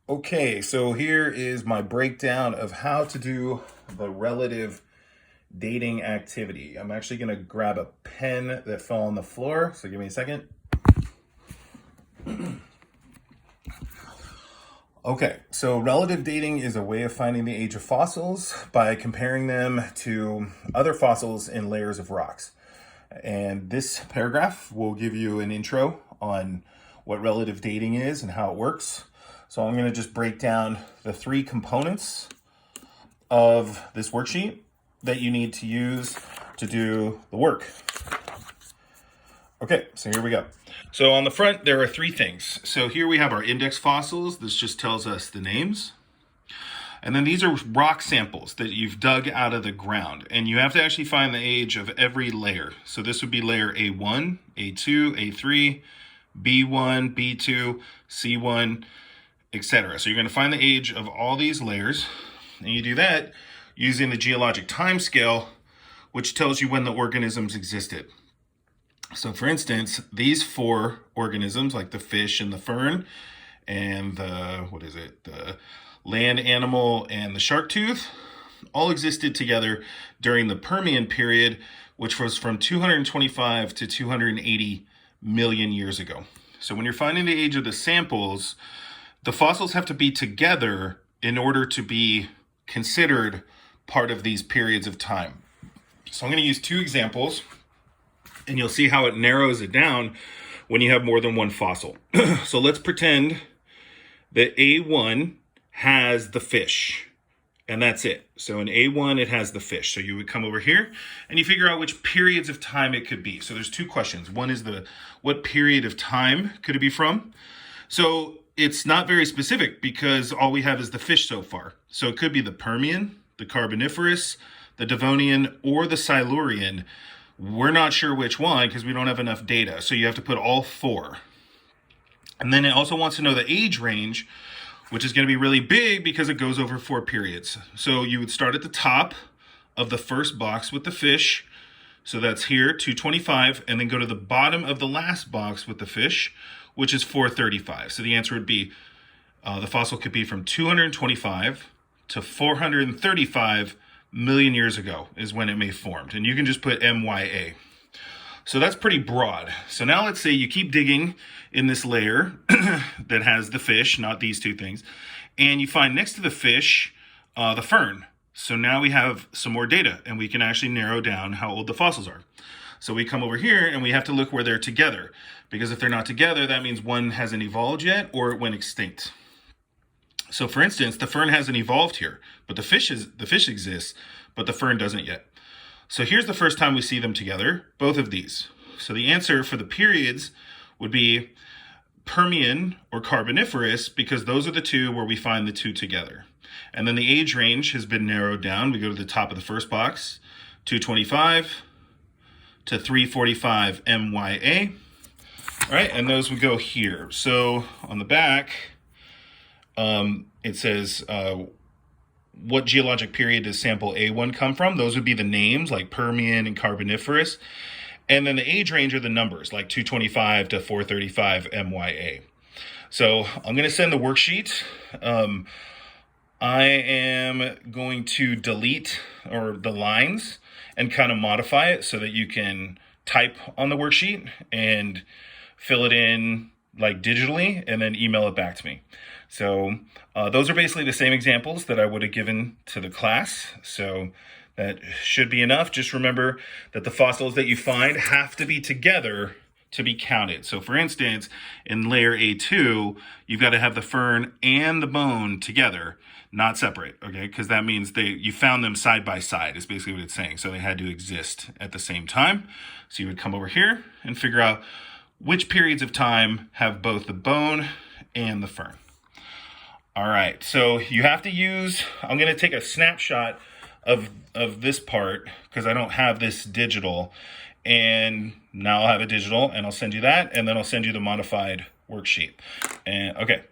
Okay, so here is my breakdown of how to do the relative dating activity. I'm actually going to grab a pen that fell on the floor, so give me a second. Okay, so relative dating is a way of finding the age of fossils by comparing them to other fossils in layers of rocks. And this paragraph will give you an intro on what relative dating is and how it works. So I'm going to just break down the three components of this worksheet that you need to use to do the work. Okay, so here we go. So on the front, there are three things. So here we have our index fossils. This just tells us the names. And then these are rock samples that you've dug out of the ground. And you have to actually find the age of every layer. So this would be layer A1, A2, A3, B1, B2, C1, etc. So you're going to find the age of all these layers. And you do that using the geologic time scale, which tells you when the organisms existed. So for instance, these four organisms, like the fish and the fern, and the land animal and the shark tooth, all existed together during the Permian period, which was from 225 to 280 million years ago. So when you're finding the age of the samples, the fossils have to be together in order to be considered part of these periods of time. So I'm going to use two examples, and you'll see how it narrows it down when you have more than one fossil. So let's pretend that A1 has the fish, and that's it. So in A1, it has the fish. So you would come over here and you figure out which periods of time it could be. So there's two questions. One is what period of time could it be from? So it's not very specific because all we have is the fish so far. So it could be the Permian, the Carboniferous, the Devonian, or the Silurian. We're not sure which one because we don't have enough data. So you have to put all four. And then it also wants to know the age range, which is going to be really big because it goes over 4 periods. So you would start at the top of the first box with the fish. So that's here, 225, and then go to the bottom of the last box with the fish, which is 435. So the answer would be, the fossil could be from 225 to 435 million years ago is when it may have formed. And you can just put MYA. So that's pretty broad. So now let's say you keep digging in this layer that has the fish, not these two things, and you find next to the fish, the fern. So now we have some more data and we can actually narrow down how old the fossils are. So we come over here and we have to look where they're together, because if they're not together, that means one hasn't evolved yet or it went extinct. So for instance, the fern hasn't evolved here, but the fish exists, but the fern doesn't yet. So here's the first time we see them together, both of these. So the answer for the periods would be Permian or Carboniferous, because those are the two where we find the two together. And then the age range has been narrowed down. We go to the top of the first box, 225 to 345 MYA. All right, and those would go here. So on the back, it says, what geologic period does sample A1 come from? Those would be the names like Permian and Carboniferous. And then the age range are the numbers like 225 to 435 MYA. So I'm going to send the worksheet. I am going to delete the lines and kind of modify it so that you can type on the worksheet and fill it in like digitally and then email it back to me. So those are basically the same examples that I would have given to the class. So that should be enough. Just remember that the fossils that you find have to be together to be counted. So for instance, in layer A2, you've got to have the fern and the bone together, not separate, okay? Because that means you found them side by side is basically what it's saying. So they had to exist at the same time. So you would come over here and figure out which periods of time have both the bone and the fern. All right, so you have to use, I'm going to take a snapshot of this part because I don't have this digital, and now I'll have a digital and I'll send you that, and then I'll send you the modified worksheet. And okay,